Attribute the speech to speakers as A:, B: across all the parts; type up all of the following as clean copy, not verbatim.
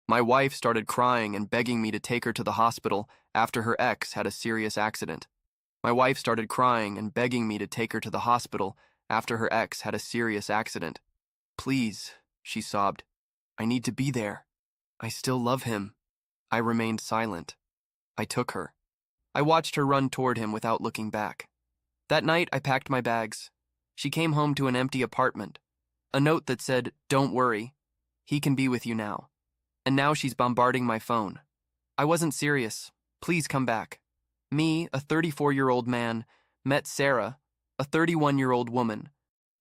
A: My wife started crying and begging me to take her to the hospital after her ex had a serious accident. My wife started crying and begging me to take her to the hospital after her ex had a serious accident. Please, she sobbed. I need to be there. I still love him. I remained silent. I took her. I watched her run toward him without looking back. That night, I packed my bags. She came home to an empty apartment. A note that said, "Don't worry. He can be with you now." And now she's bombarding my phone. I wasn't serious. Please come back. Me, a 34-year-old man, met Sarah, a 31-year-old woman,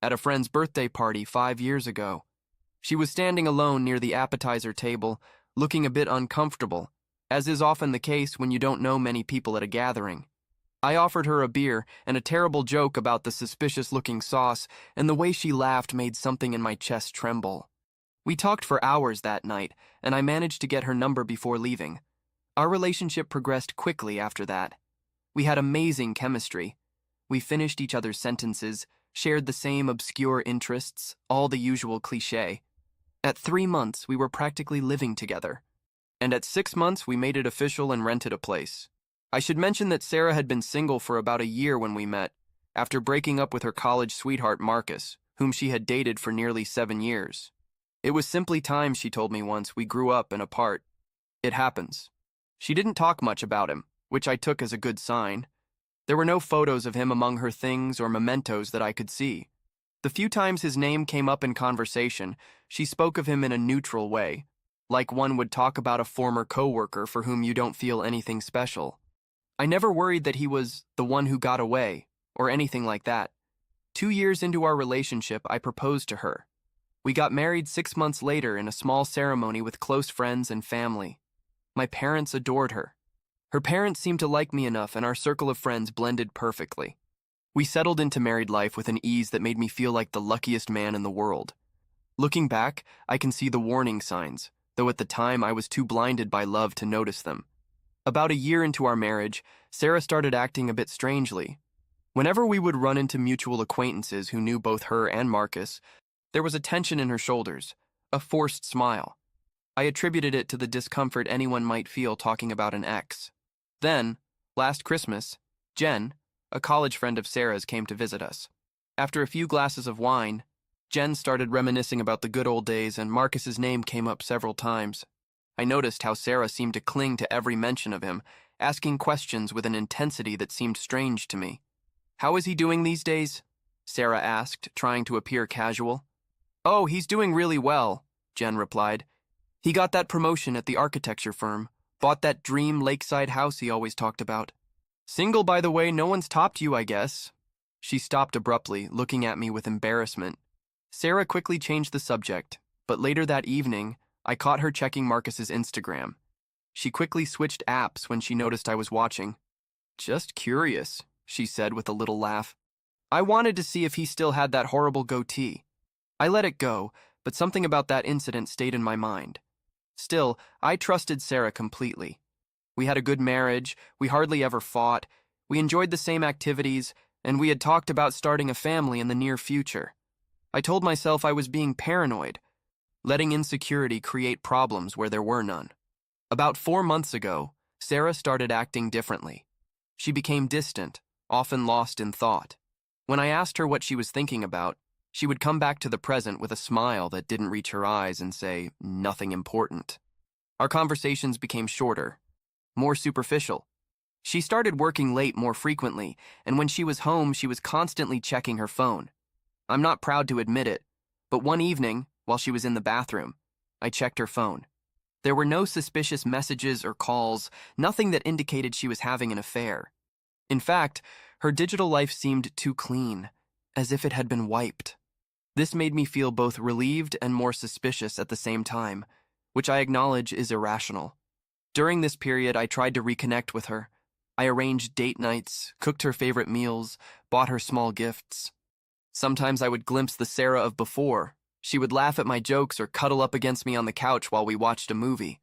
A: at a friend's birthday party 5 years ago. She was standing alone near the appetizer table, looking a bit uncomfortable, as is often the case when you don't know many people at a gathering. I offered her a beer and a terrible joke about the suspicious-looking sauce, and the way she laughed made something in my chest tremble. We talked for hours that night, and I managed to get her number before leaving. Our relationship progressed quickly after that. We had amazing chemistry. We finished each other's sentences, shared the same obscure interests, all the usual cliché. At 3 months, we were practically living together. And at 6 months, we made it official and rented a place. I should mention that Sarah had been single for about a year when we met, after breaking up with her college sweetheart Marcus, whom she had dated for nearly 7 years. It was simply time, she told me once. We grew up and apart. It happens. She didn't talk much about him, which I took as a good sign. There were no photos of him among her things or mementos that I could see. The few times his name came up in conversation, she spoke of him in a neutral way, like one would talk about a former coworker for whom you don't feel anything special. I never worried that he was the one who got away, or anything like that. 2 years into our relationship, I proposed to her. We got married 6 months later in a small ceremony with close friends and family. My parents adored her. Her parents seemed to like me enough, and our circle of friends blended perfectly. We settled into married life with an ease that made me feel like the luckiest man in the world. Looking back, I can see the warning signs, though at the time I was too blinded by love to notice them. About a year into our marriage, Sarah started acting a bit strangely. Whenever we would run into mutual acquaintances who knew both her and Marcus, there was a tension in her shoulders, a forced smile. I attributed it to the discomfort anyone might feel talking about an ex. Then, last Christmas, Jen, a college friend of Sarah's, came to visit us. After a few glasses of wine, Jen started reminiscing about the good old days, and Marcus's name came up several times. I noticed how Sarah seemed to cling to every mention of him, asking questions with an intensity that seemed strange to me. "How is he doing these days?" Sarah asked, trying to appear casual. "Oh, he's doing really well," Jen replied. "He got that promotion at the architecture firm, bought that dream lakeside house he always talked about. Single, by the way, no one's topped you, I guess." She stopped abruptly, looking at me with embarrassment. Sarah quickly changed the subject, but later that evening, I caught her checking Marcus's Instagram. She quickly switched apps when she noticed I was watching. "Just curious," she said with a little laugh. "I wanted to see if he still had that horrible goatee." I let it go, but something about that incident stayed in my mind. Still, I trusted Sarah completely. We had a good marriage, we hardly ever fought, we enjoyed the same activities, and we had talked about starting a family in the near future. I told myself I was being paranoid, letting insecurity create problems where there were none. About 4 months ago, Sarah started acting differently. She became distant, often lost in thought. When I asked her what she was thinking about, she would come back to the present with a smile that didn't reach her eyes and say, "Nothing important." Our conversations became shorter, more superficial. She started working late more frequently, and when she was home, she was constantly checking her phone. I'm not proud to admit it, but one evening, while she was in the bathroom, I checked her phone. There were no suspicious messages or calls, nothing that indicated she was having an affair. In fact, her digital life seemed too clean, as if it had been wiped. This made me feel both relieved and more suspicious at the same time, which I acknowledge is irrational. During this period, I tried to reconnect with her. I arranged date nights, cooked her favorite meals, bought her small gifts. Sometimes I would glimpse the Sarah of before. She would laugh at my jokes or cuddle up against me on the couch while we watched a movie.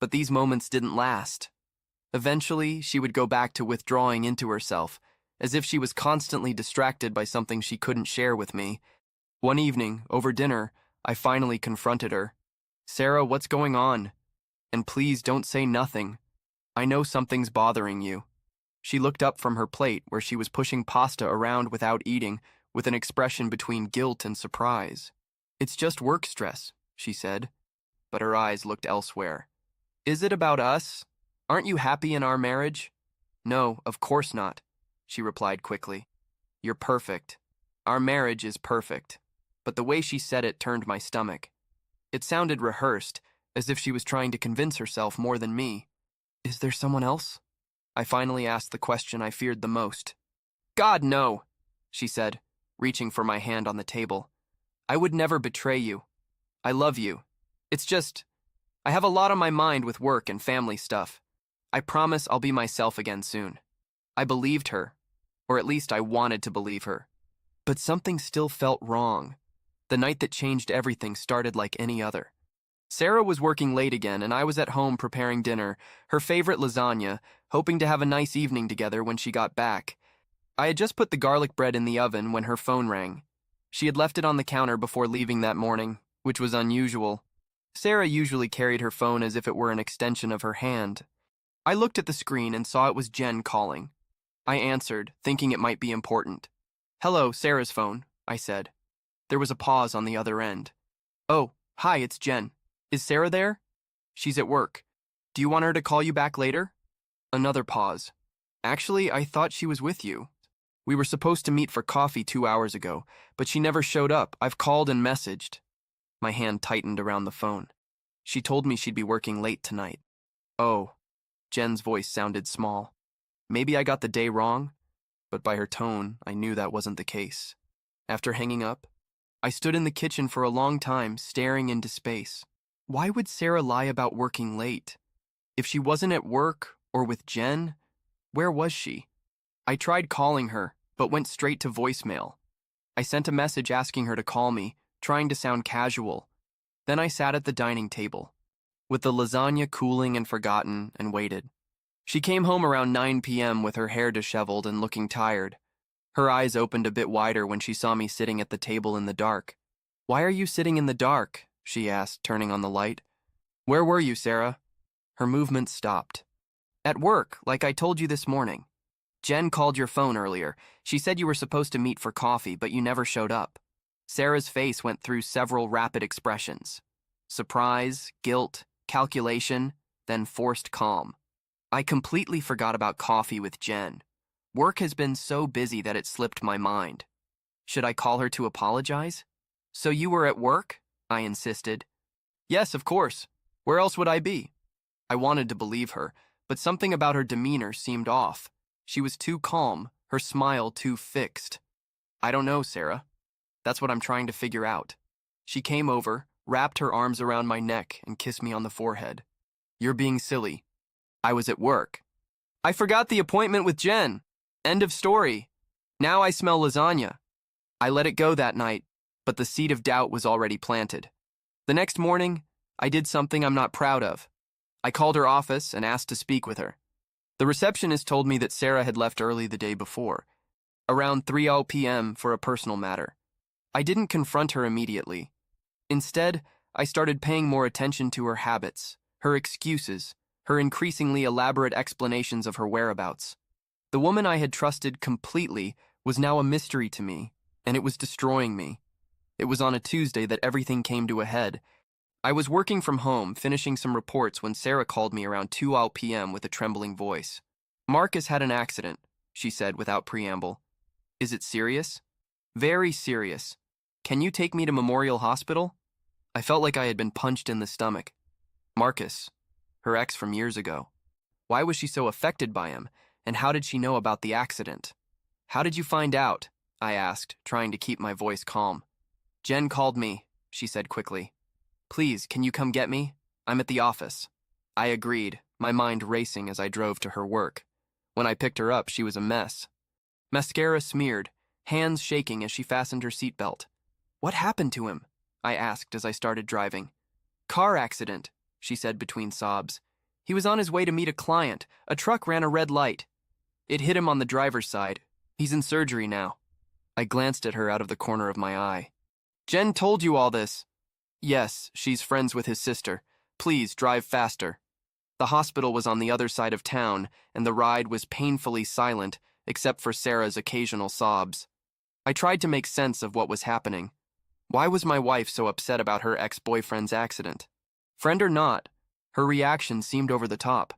A: But these moments didn't last. Eventually, she would go back to withdrawing into herself, as if she was constantly distracted by something she couldn't share with me. One evening, over dinner, I finally confronted her. "Sarah, what's going on? And please don't say nothing. I know something's bothering you." She looked up from her plate where she was pushing pasta around without eating, with an expression between guilt and surprise. "It's just work stress," she said, but her eyes looked elsewhere. "Is it about us? Aren't you happy in our marriage?" "No, of course not," she replied quickly. "You're perfect. Our marriage is perfect." But the way she said it turned my stomach. It sounded rehearsed, as if she was trying to convince herself more than me. "Is there someone else?" I finally asked the question I feared the most. "God, no," she said, reaching for my hand on the table. "I would never betray you. I love you. It's just, I have a lot on my mind with work and family stuff. I promise I'll be myself again soon." I believed her, or at least I wanted to believe her. But something still felt wrong. The night that changed everything started like any other. Sarah was working late again, and I was at home preparing dinner, her favorite lasagna, hoping to have a nice evening together when she got back. I had just put the garlic bread in the oven when her phone rang. She had left it on the counter before leaving that morning, which was unusual. Sarah usually carried her phone as if it were an extension of her hand. I looked at the screen and saw it was Jen calling. I answered, thinking it might be important. "Hello, Sarah's phone," I said. There was a pause on the other end. "Oh, hi, it's Jen. Is Sarah there?" "She's at work. Do you want her to call you back later?" Another pause. "Actually, I thought she was with you. We were supposed to meet for coffee 2 hours ago, but she never showed up. I've called and messaged." My hand tightened around the phone. "She told me she'd be working late tonight." "Oh." Jen's voice sounded small. Maybe I got the day wrong, but by her tone, I knew that wasn't the case. After hanging up, I stood in the kitchen for a long time, staring into space. Why would Sarah lie about working late? If she wasn't at work or with Jen, where was she? I tried calling her, but went straight to voicemail. I sent a message asking her to call me, trying to sound casual. Then I sat at the dining table, with the lasagna cooling and forgotten, and waited. She came home around 9 p.m. with her hair disheveled and looking tired. Her eyes opened a bit wider when she saw me sitting at the table in the dark. "Why are you sitting in the dark?" she asked, turning on the light. "Where were you, Sarah?" Her movement stopped. "At work, like I told you this morning. Jen called your phone earlier. She said you were supposed to meet for coffee, but you never showed up." Sarah's face went through several rapid expressions. Surprise, guilt, calculation, then forced calm. "I completely forgot about coffee with Jen. Work has been so busy that it slipped my mind." "Should I call her to apologize?" "So you were at work?" I insisted. "Yes, of course. Where else would I be?" I wanted to believe her, but something about her demeanor seemed off. She was too calm, her smile too fixed. "I don't know, Sarah. That's what I'm trying to figure out." She came over, wrapped her arms around my neck, and kissed me on the forehead. "You're being silly. I was at work. I forgot the appointment with Jen. End of story. Now I smell lasagna." I let it go that night, but the seed of doubt was already planted. The next morning, I did something I'm not proud of. I called her office and asked to speak with her. The receptionist told me that Sarah had left early the day before, around 3:00 p.m. for a personal matter. I didn't confront her immediately. Instead, I started paying more attention to her habits, her excuses, her increasingly elaborate explanations of her whereabouts. The woman I had trusted completely was now a mystery to me, and it was destroying me. It was on a Tuesday that everything came to a head. I was working from home, finishing some reports when Sarah called me around 2:00 p.m. with a trembling voice. "Marcus had an accident," she said without preamble. "Is it serious?" "Very serious. Can you take me to Memorial Hospital?" I felt like I had been punched in the stomach. Marcus, her ex from years ago. Why was she so affected by him, and how did she know about the accident? "How did you find out?" I asked, trying to keep my voice calm. "Jen called me," she said quickly. "Please, can you come get me? I'm at the office." I agreed, my mind racing as I drove to her work. When I picked her up, she was a mess. Mascara smeared, hands shaking as she fastened her seatbelt. "What happened to him?" I asked as I started driving. "Car accident," she said between sobs. "He was on his way to meet a client. A truck ran a red light. It hit him on the driver's side. He's in surgery now." I glanced at her out of the corner of my eye. "Jen told you all this?" "Yes, she's friends with his sister. Please, drive faster," The hospital was on the other side of town, and the ride was painfully silent, except for Sarah's occasional sobs. I tried to make sense of what was happening. Why was my wife so upset about her ex-boyfriend's accident? Friend or not, her reaction seemed over the top.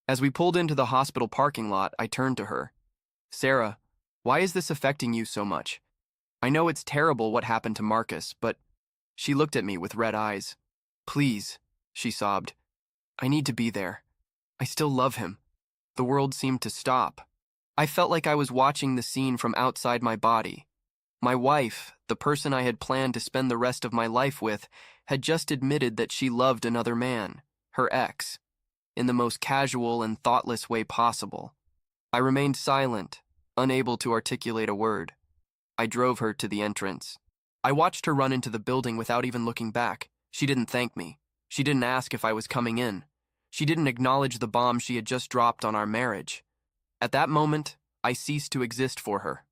A: As we pulled into the hospital parking lot, I turned to her. Sarah, why is this affecting you so much? I know it's terrible what happened to Marcus, but… She looked at me with red eyes. Please, she sobbed. I need to be there. I still love him. The world seemed to stop. I felt like I was watching the scene from outside my body. My wife, the person I had planned to spend the rest of my life with, had just admitted that she loved another man, her ex, in the most casual and thoughtless way possible. I remained silent, unable to articulate a word. I drove her to the entrance. I watched her run into the building without even looking back. She didn't thank me. She didn't ask if I was coming in. She didn't acknowledge the bomb she had just dropped on our marriage. At that moment, I ceased to exist for her.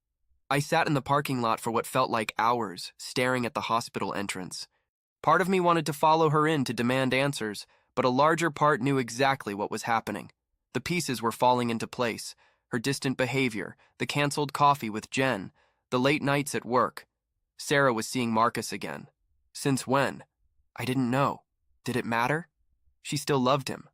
A: I sat in the parking lot for what felt like hours, staring at the hospital entrance. Part of me wanted to follow her in to demand answers, but a larger part knew exactly what was happening. The pieces were falling into place. Her distant behavior, the canceled coffee with Jen, the late nights at work. Sarah was seeing Marcus again. Since when? I didn't know. Did it matter? She still loved him.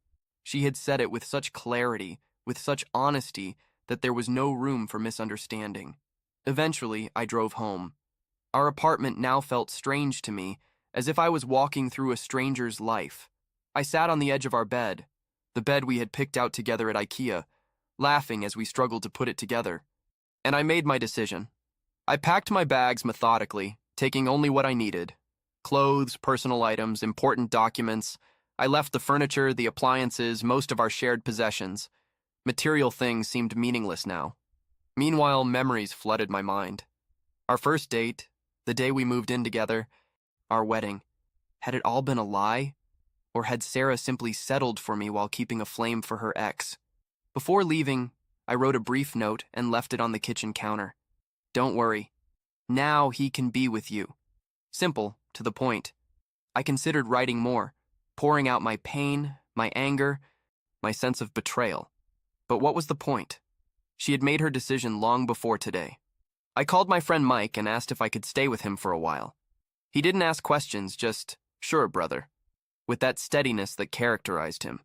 A: She had said it with such clarity, with such honesty, that there was no room for misunderstanding. Eventually, I drove home. Our apartment now felt strange to me, as if I was walking through a stranger's life. I sat on the edge of our bed, the bed we had picked out together at IKEA, laughing as we struggled to put it together. And I made my decision. I packed my bags methodically, taking only what I needed. Clothes, personal items, important documents. I left the furniture, the appliances, most of our shared possessions. Material things seemed meaningless now. Meanwhile, memories flooded my mind. Our first date, the day we moved in together, our wedding. Had it all been a lie? Or had Sarah simply settled for me while keeping a flame for her ex? Before leaving, I wrote a brief note and left it on the kitchen counter. Don't worry. Now he can be with you. Simple, to the point. I considered writing more, pouring out my pain, my anger, my sense of betrayal. But what was the point? She had made her decision long before today. I called my friend Mike and asked if I could stay with him for a while. He didn't ask questions, just, sure, brother, with that steadiness that characterized him.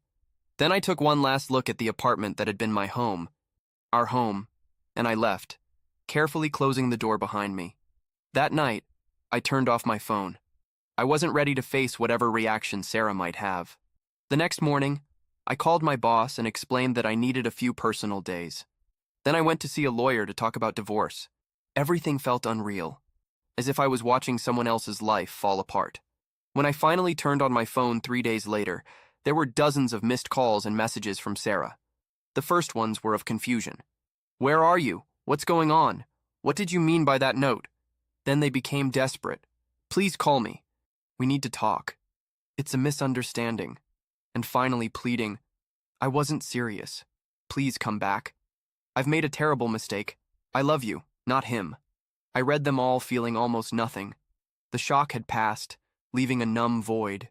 A: Then I took one last look at the apartment that had been my home, our home, and I left, carefully closing the door behind me. That night, I turned off my phone. I wasn't ready to face whatever reaction Sarah might have. The next morning, I called my boss and explained that I needed a few personal days. Then I went to see a lawyer to talk about divorce. Everything felt unreal, as if I was watching someone else's life fall apart. When I finally turned on my phone 3 days later, there were dozens of missed calls and messages from Sarah. The first ones were of confusion. Where are you? What's going on? What did you mean by that note? Then they became desperate. Please call me. We need to talk. It's a misunderstanding. And finally pleading, I wasn't serious. Please come back. I've made a terrible mistake. I love you, not him. I read them all feeling almost nothing. The shock had passed, leaving a numb void.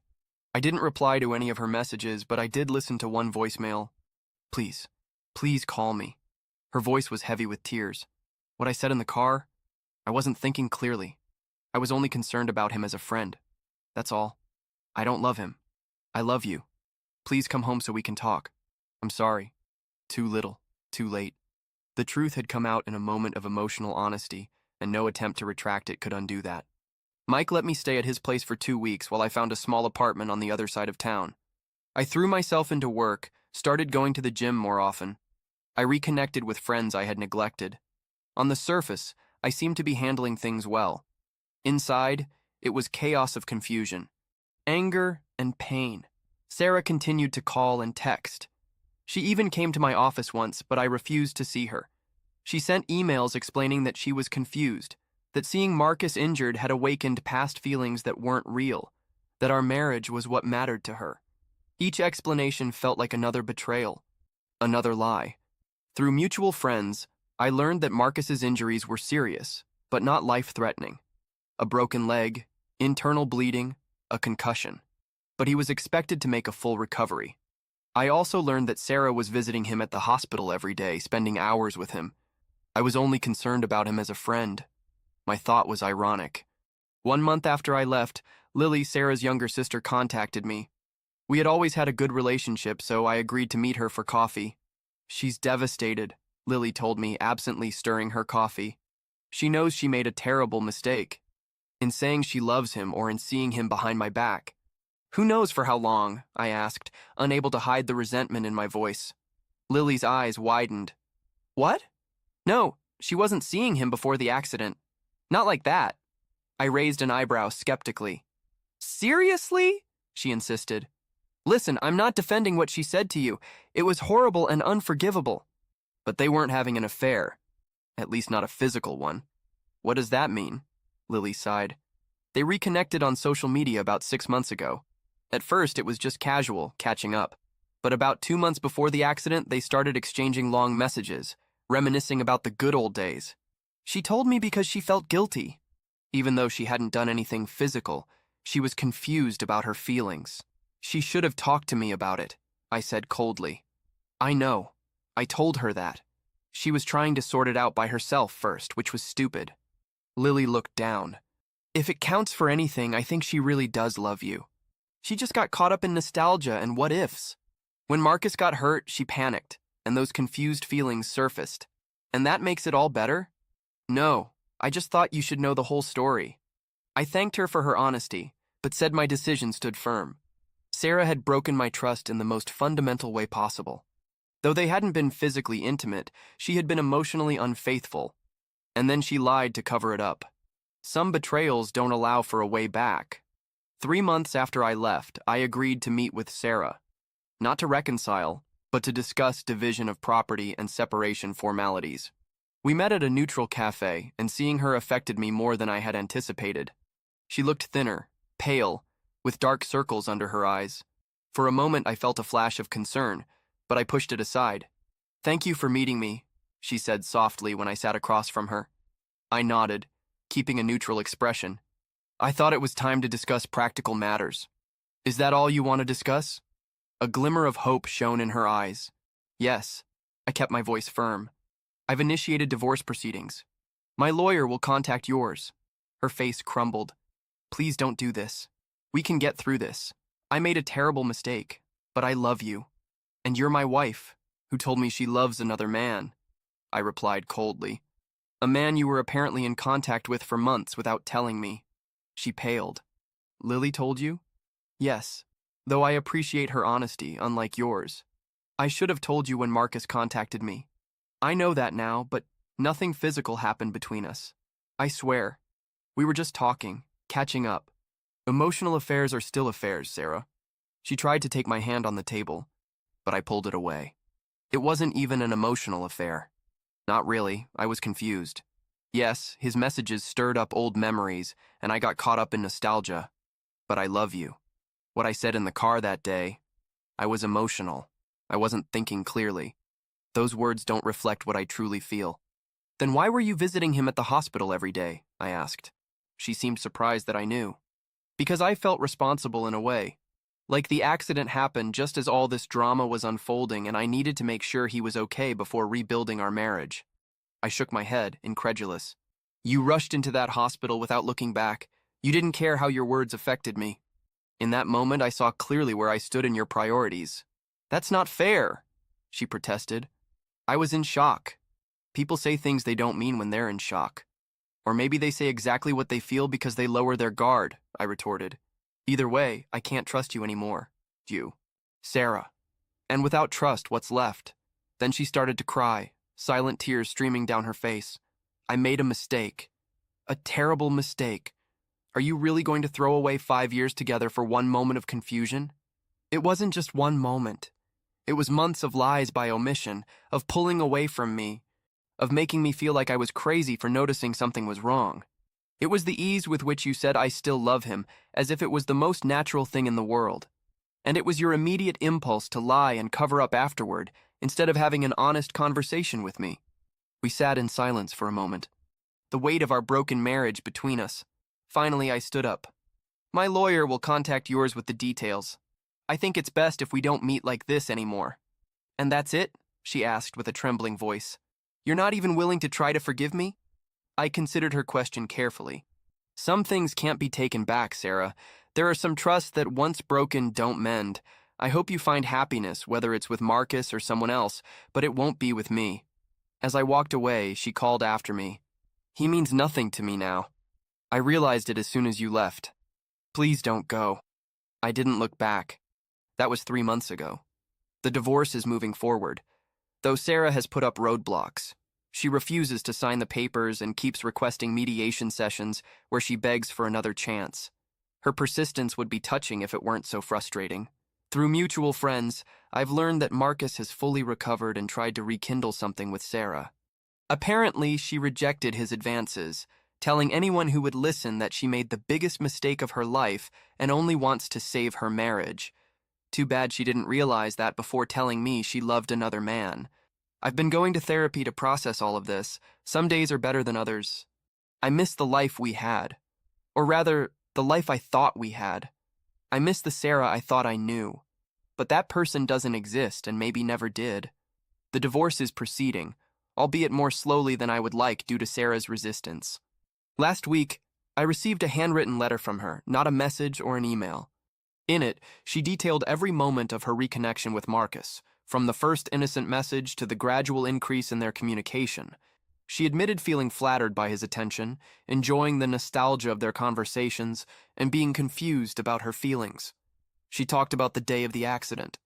A: I didn't reply to any of her messages, but I did listen to one voicemail. Please, please call me. Her voice was heavy with tears. What I said in the car? I wasn't thinking clearly. I was only concerned about him as a friend. That's all. I don't love him. I love you. Please come home so we can talk. I'm sorry. Too little, too late. The truth had come out in a moment of emotional honesty, and no attempt to retract it could undo that. Mike let me stay at his place for 2 weeks while I found a small apartment on the other side of town. I threw myself into work, started going to the gym more often. I reconnected with friends I had neglected. On the surface, I seemed to be handling things well. Inside, it was chaos of confusion, anger, and pain. Sarah continued to call and text. She even came to my office once, but I refused to see her. She sent emails explaining that she was confused, that seeing Marcus injured had awakened past feelings that weren't real, that our marriage was what mattered to her. Each explanation felt like another betrayal, another lie. Through mutual friends, I learned that Marcus's injuries were serious, but not life-threatening. A broken leg, internal bleeding, a concussion. But he was expected to make a full recovery. I also learned that Sarah was visiting him at the hospital every day, spending hours with him. I was only concerned about him as a friend. My thought was ironic. 1 month after I left, Lily, Sarah's younger sister, contacted me. We had always had a good relationship, so I agreed to meet her for coffee. She's devastated, Lily told me, absently stirring her coffee. She knows she made a terrible mistake in saying she loves him or in seeing him behind my back. Who knows for how long? I asked, unable to hide the resentment in my voice. Lily's eyes widened. What? No, she wasn't seeing him before the accident. Not like that. I raised an eyebrow skeptically. Seriously? She insisted. Listen, I'm not defending what she said to you. It was horrible and unforgivable. But they weren't having an affair. At least not a physical one. What does that mean? Lily sighed. They reconnected on social media about 6 months ago. At first, it was just casual, catching up. But about 2 months before the accident, they started exchanging long messages, reminiscing about the good old days. She told me because she felt guilty. Even though she hadn't done anything physical, she was confused about her feelings. She should have talked to me about it, I said coldly. I know. I told her that. She was trying to sort it out by herself first, which was stupid. Lily looked down. If it counts for anything, I think she really does love you. She just got caught up in nostalgia and what-ifs. When Marcus got hurt, she panicked, and those confused feelings surfaced. And that makes it all better? No, I just thought you should know the whole story. I thanked her for her honesty, but said my decision stood firm. Sarah had broken my trust in the most fundamental way possible. Though they hadn't been physically intimate, she had been emotionally unfaithful. And then she lied to cover it up. Some betrayals don't allow for a way back. 3 months after I left, I agreed to meet with Sarah. Not to reconcile, but to discuss division of property and separation formalities. We met at a neutral cafe, and seeing her affected me more than I had anticipated. She looked thinner, pale, with dark circles under her eyes. For a moment I felt a flash of concern, but I pushed it aside. Thank you for meeting me, she said softly when I sat across from her. I nodded, keeping a neutral expression. I thought it was time to discuss practical matters. Is that all you want to discuss? A glimmer of hope shone in her eyes. Yes, I kept my voice firm. I've initiated divorce proceedings. My lawyer will contact yours. Her face crumbled. Please don't do this. We can get through this. I made a terrible mistake, but I love you. And you're my wife, who told me she loves another man. I replied coldly. A man you were apparently in contact with for months without telling me. She paled. Lily told you? Yes, though I appreciate her honesty, unlike yours. I should have told you when Marcus contacted me. I know that now, but nothing physical happened between us. I swear. We were just talking, catching up. Emotional affairs are still affairs, Sarah. She tried to take my hand on the table, but I pulled it away. It wasn't even an emotional affair. Not really, I was confused. Yes, his messages stirred up old memories, and I got caught up in nostalgia. But I love you. What I said in the car that day, I was emotional. I wasn't thinking clearly. Those words don't reflect what I truly feel. Then why were you visiting him at the hospital every day? I asked. She seemed surprised that I knew. Because I felt responsible in a way. Like the accident happened just as all this drama was unfolding, and I needed to make sure he was okay before rebuilding our marriage. I shook my head, incredulous. You rushed into that hospital without looking back. You didn't care how your words affected me. In that moment, I saw clearly where I stood in your priorities. That's not fair, she protested. I was in shock. People say things they don't mean when they're in shock. Or maybe they say exactly what they feel because they lower their guard, I retorted. Either way, I can't trust you anymore. You. Sarah. And without trust, what's left? Then she started to cry, silent tears streaming down her face. I made a mistake. A terrible mistake. Are you really going to throw away 5 years together for one moment of confusion? It wasn't just one moment. It was months of lies by omission, of pulling away from me, of making me feel like I was crazy for noticing something was wrong. It was the ease with which you said I still love him, as if it was the most natural thing in the world. And it was your immediate impulse to lie and cover up afterward, instead of having an honest conversation with me. We sat in silence for a moment. The weight of our broken marriage between us. Finally, I stood up. My lawyer will contact yours with the details. I think it's best if we don't meet like this anymore." "And that's it?" she asked with a trembling voice. "You're not even willing to try to forgive me?" I considered her question carefully. "Some things can't be taken back, Sarah. There are some trusts that once broken don't mend. I hope you find happiness, whether it's with Marcus or someone else, but it won't be with me." As I walked away, she called after me. "He means nothing to me now. I realized it as soon as you left. Please don't go." I didn't look back. That was 3 months ago. The divorce is moving forward, though Sarah has put up roadblocks. She refuses to sign the papers and keeps requesting mediation sessions where she begs for another chance. Her persistence would be touching if it weren't so frustrating. Through mutual friends, I've learned that Marcus has fully recovered and tried to rekindle something with Sarah. Apparently, she rejected his advances, telling anyone who would listen that she made the biggest mistake of her life and only wants to save her marriage. Too bad she didn't realize that before telling me she loved another man. I've been going to therapy to process all of this. Some days are better than others. I miss the life we had. Or rather, the life I thought we had. I miss the Sarah I thought I knew. But that person doesn't exist and maybe never did. The divorce is proceeding, albeit more slowly than I would like due to Sarah's resistance. Last week, I received a handwritten letter from her, not a message or an email. In it, she detailed every moment of her reconnection with Marcus, from the first innocent message to the gradual increase in their communication. She admitted feeling flattered by his attention, enjoying the nostalgia of their conversations, and being confused about her feelings. She talked about the day of the accident,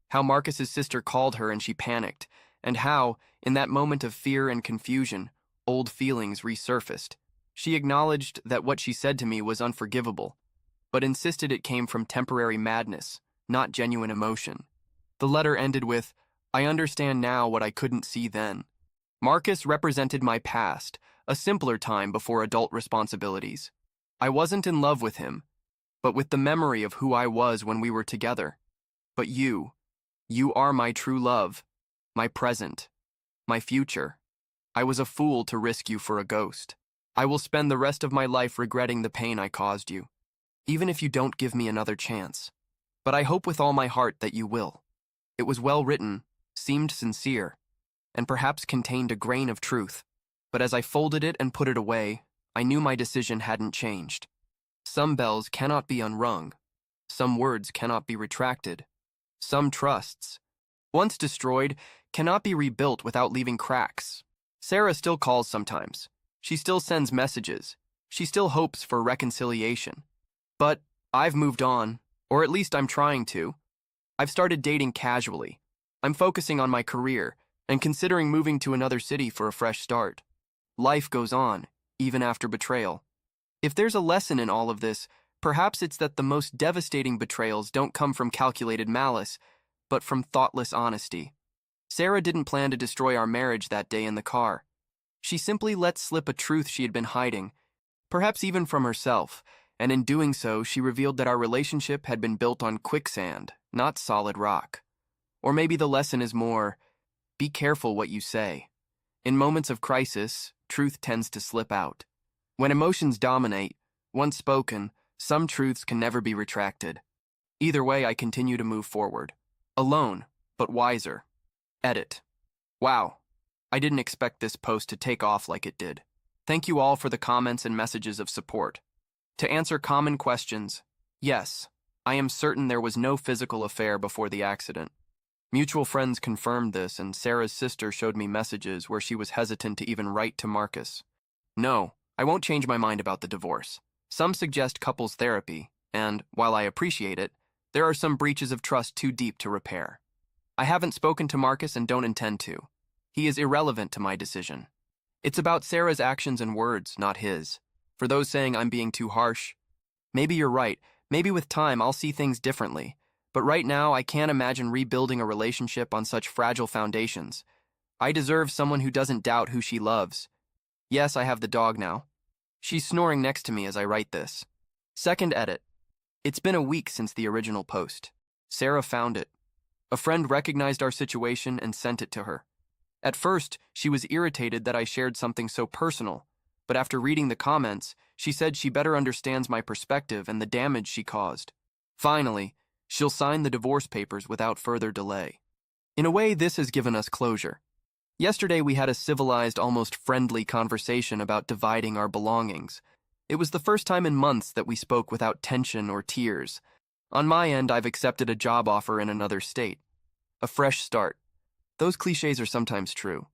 A: how Marcus's sister called her and she panicked, and how, in that moment of fear and confusion, old feelings resurfaced. She acknowledged that what she said to me was unforgivable, but insisted it came from temporary madness, not genuine emotion. The letter ended with, "I understand now what I couldn't see then." Marcus represented my past, a simpler time before adult responsibilities. I wasn't in love with him, but with the memory of who I was when we were together. But you are my true love, my present, my future. I was a fool to risk you for a ghost. I will spend the rest of my life regretting the pain I caused you, even if you don't give me another chance. But I hope with all my heart that you will. It was well written, seemed sincere, and perhaps contained a grain of truth. But as I folded it and put it away, I knew my decision hadn't changed. Some bells cannot be unrung. Some words cannot be retracted. Some trusts, once destroyed, cannot be rebuilt without leaving cracks. Sarah still calls sometimes. She still sends messages. She still hopes for reconciliation. But I've moved on, or at least I'm trying to. I've started dating casually. I'm focusing on my career and considering moving to another city for a fresh start. Life goes on, even after betrayal. If there's a lesson in all of this, perhaps it's that the most devastating betrayals don't come from calculated malice, but from thoughtless honesty. Sarah didn't plan to destroy our marriage that day in the car. She simply let slip a truth she had been hiding, perhaps even from herself, and in doing so, she revealed that our relationship had been built on quicksand, not solid rock. Or maybe the lesson is more, be careful what you say. In moments of crisis, truth tends to slip out. When emotions dominate, once spoken, some truths can never be retracted. Either way, I continue to move forward. Alone, but wiser. Edit. Wow, I didn't expect this post to take off like it did. Thank you all for the comments and messages of support. To answer common questions, yes, I am certain there was no physical affair before the accident. Mutual friends confirmed this, and Sarah's sister showed me messages where she was hesitant to even write to Marcus. No, I won't change my mind about the divorce. Some suggest couples therapy, and, while I appreciate it, there are some breaches of trust too deep to repair. I haven't spoken to Marcus and don't intend to. He is irrelevant to my decision. It's about Sarah's actions and words, not his. For those saying I'm being too harsh, maybe you're right. Maybe with time I'll see things differently. But right now I can't imagine rebuilding a relationship on such fragile foundations. I deserve someone who doesn't doubt who she loves. Yes, I have the dog now. She's snoring next to me as I write this. Second edit. It's been a week since the original post. Sarah found it. A friend recognized our situation and sent it to her. At first, she was irritated that I shared something so personal, but after reading the comments, she said she better understands my perspective and the damage she caused. Finally, She'll sign the divorce papers without further delay. In a way, this has given us closure. Yesterday, we had a civilized, almost friendly conversation about dividing our belongings. It was the first time in months that we spoke without tension or tears. On my end, I've accepted a job offer in another state. A fresh start. Those cliches are sometimes true.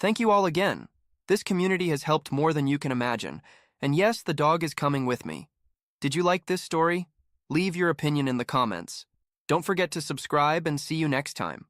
A: Thank you all again. This community has helped more than you can imagine. And yes, the dog is coming with me. Did you like this story? Leave your opinion in the comments. Don't forget to subscribe and see you next time.